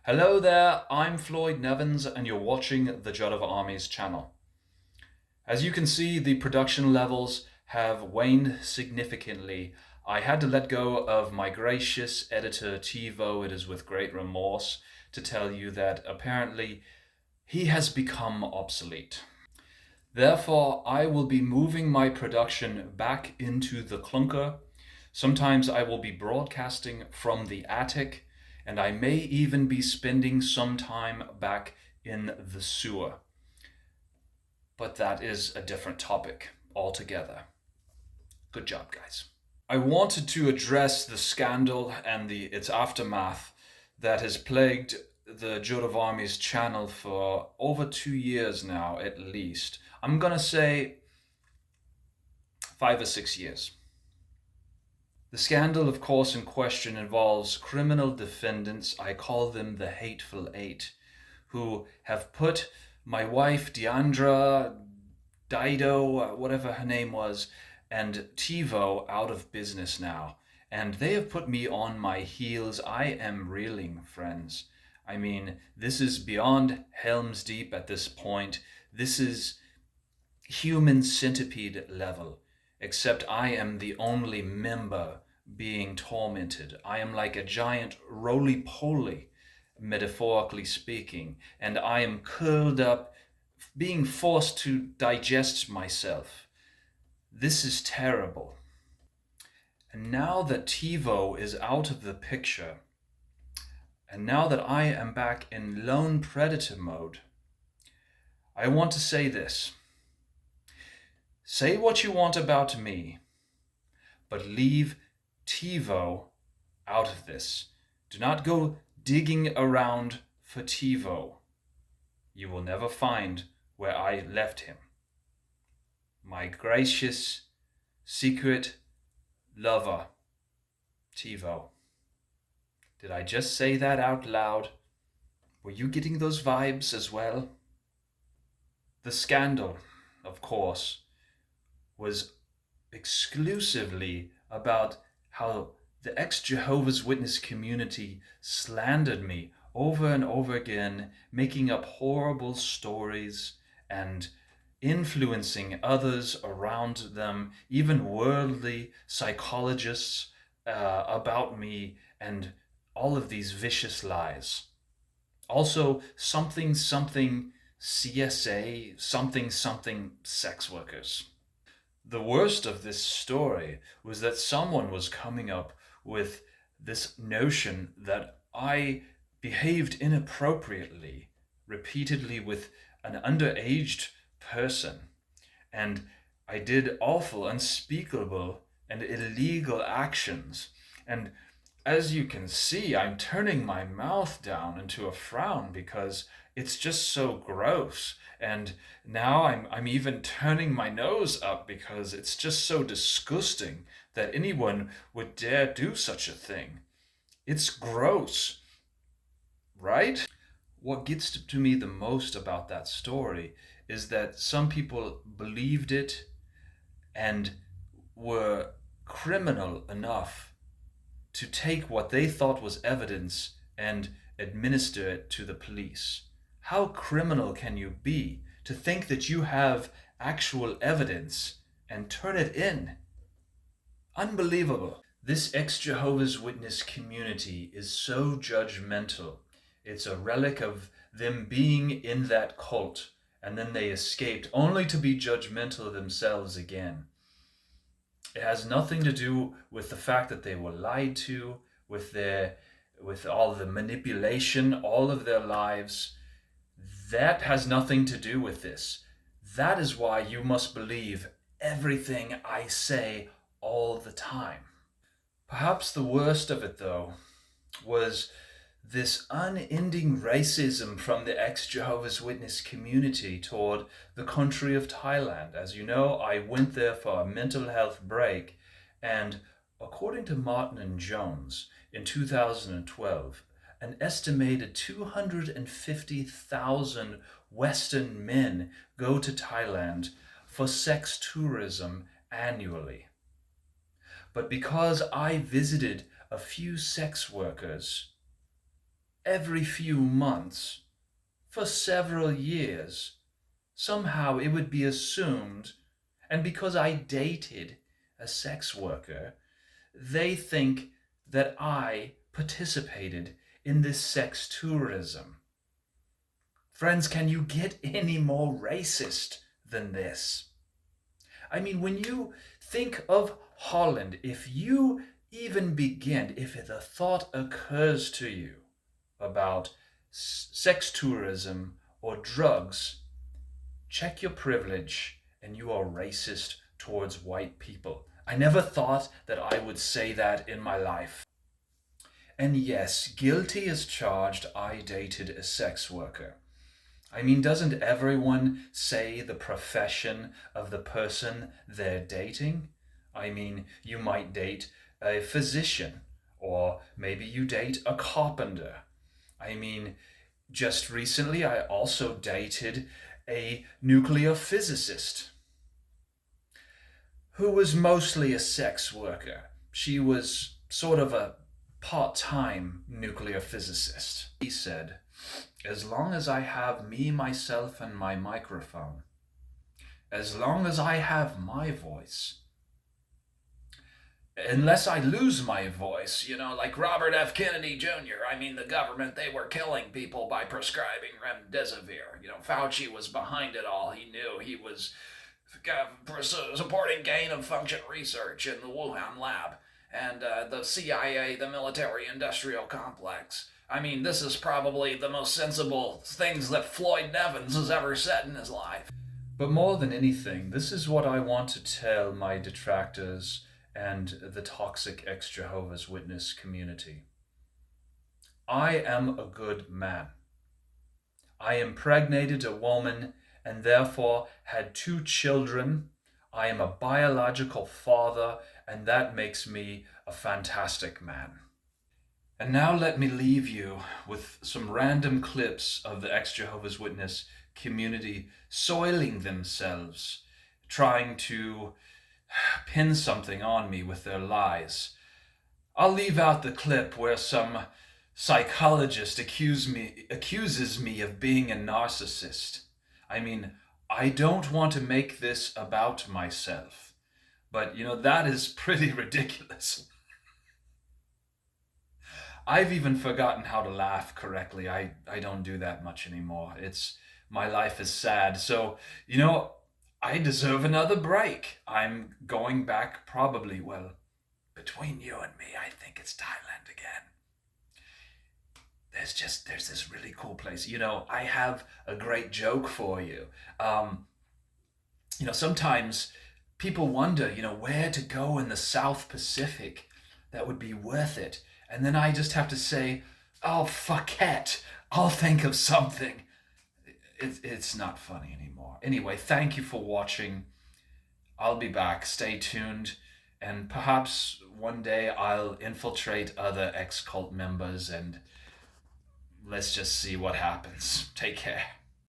Hello there, I'm Floyd Nevins and you're watching the Jud of Armies channel. As you can see, the production levels have waned significantly. I had to let go of my gracious editor TiVo, it is with great remorse to tell you that apparently he has become obsolete. Therefore, I will be moving my production back into the clunker. Sometimes I will be broadcasting from the attic, and I may even be spending some time back in the sewer. But that is a different topic altogether. Good job, guys. I wanted to address the scandal and its aftermath that has plagued the Jud of Armies channel for over 2 years now, at least. I'm gonna say 5 or 6 years. The scandal, of course, in question involves criminal defendants, I call them the Hateful Eight, who have put my wife, Deandra, Dido, whatever her name was, and TiVo out of business now. And they have put me on my heels. I am reeling, friends. I mean, this is beyond Helm's Deep at this point. This is human centipede level, except I am the only member being tormented. I am like a giant roly-poly, metaphorically speaking, and I am curled up, being forced to digest myself. This is terrible. And now that TiVo is out of the picture, and now that I am back in lone predator mode, I want to say this. Say what you want about me, but leave TiVo out of this. Do not go digging around for TiVo. You will never find where I left him. My gracious, secret lover, TiVo. Did I just say that out loud? Were you getting those vibes as well? The scandal, of course, was exclusively about how the ex-Jehovah's Witness community slandered me over and over again, making up horrible stories and influencing others around them, even worldly psychologists, about me, and all of these vicious lies. Also, something CSA, something sex workers. The worst of this story was that someone was coming up with this notion that I behaved inappropriately repeatedly with an underaged person, and I did awful, unspeakable, and illegal actions. And as you can see, I'm turning my mouth down into a frown because it's just so gross. And now I'm even turning my nose up because it's just so disgusting that anyone would dare do such a thing. It's gross, right? What gets to me the most about that story is that some people believed it and were criminal enough to take what they thought was evidence and administer it to the police. How criminal can you be to think that you have actual evidence and turn it in? Unbelievable. This ex-Jehovah's Witness community is so judgmental. It's a relic of them being in that cult, and then they escaped only to be judgmental themselves again. It has nothing to do with the fact that they were lied to, with all the manipulation, all of their lives. That has nothing to do with this. That is why you must believe everything I say all the time. Perhaps the worst of it, though, was this unending racism from the ex-Jehovah's Witness community toward the country of Thailand. As you know, I went there for a mental health break, and according to Martin and Jones, in 2012, an estimated 250,000 Western men go to Thailand for sex tourism annually. But because I visited a few sex workers, every few months for several years, somehow it would be assumed, and because I dated a sex worker, they think that I participated in this sex tourism. Friends, can you get any more racist than this? I mean, when you think of Holland, if you even begin, if the thought occurs to you about sex tourism or drugs, check your privilege and you are racist towards white people. I never thought that I would say that in my life. And yes, guilty as charged, I dated a sex worker. I mean, doesn't everyone say the profession of the person they're dating? I mean, you might date a physician, or maybe you date a carpenter. I mean, just recently I also dated a nuclear physicist who was mostly a sex worker. She was sort of a part-time nuclear physicist. He said, as long as I have me, myself, and my microphone, as long as I have my voice, unless I lose my voice, like Robert F. Kennedy Jr., I mean, the government, they were killing people by prescribing remdesivir. Fauci was behind it all. He knew he was supporting gain-of-function research in the Wuhan lab. And the CIA, the military-industrial complex. I mean, this is probably the most sensible things that Floyd Nevins has ever said in his life. But more than anything, this is what I want to tell my detractors and the toxic ex-Jehovah's Witness community. I am a good man. I impregnated a woman and therefore had 2 children. I am a biological father, and that makes me a fantastic man. And now let me leave you with some random clips of the ex-Jehovah's Witness community soiling themselves, trying to pin something on me with their lies. I'll leave out the clip where some psychologist accuses me of being a narcissist. I mean, I don't want to make this about myself, but that is pretty ridiculous. I've even forgotten how to laugh correctly. I don't do that much anymore. My life is sad. So, I deserve another break. I'm going back probably, between you and me, I think it's Thailand again. There's this really cool place. I have a great joke for you. Sometimes people wonder, where to go in the South Pacific that would be worth it. And then I just have to say, oh, fuck it. I'll think of something. It's not funny anymore. Anyway, thank you for watching. I'll be back. Stay tuned. And perhaps one day I'll infiltrate other ex-cult members and let's just see what happens. Take care.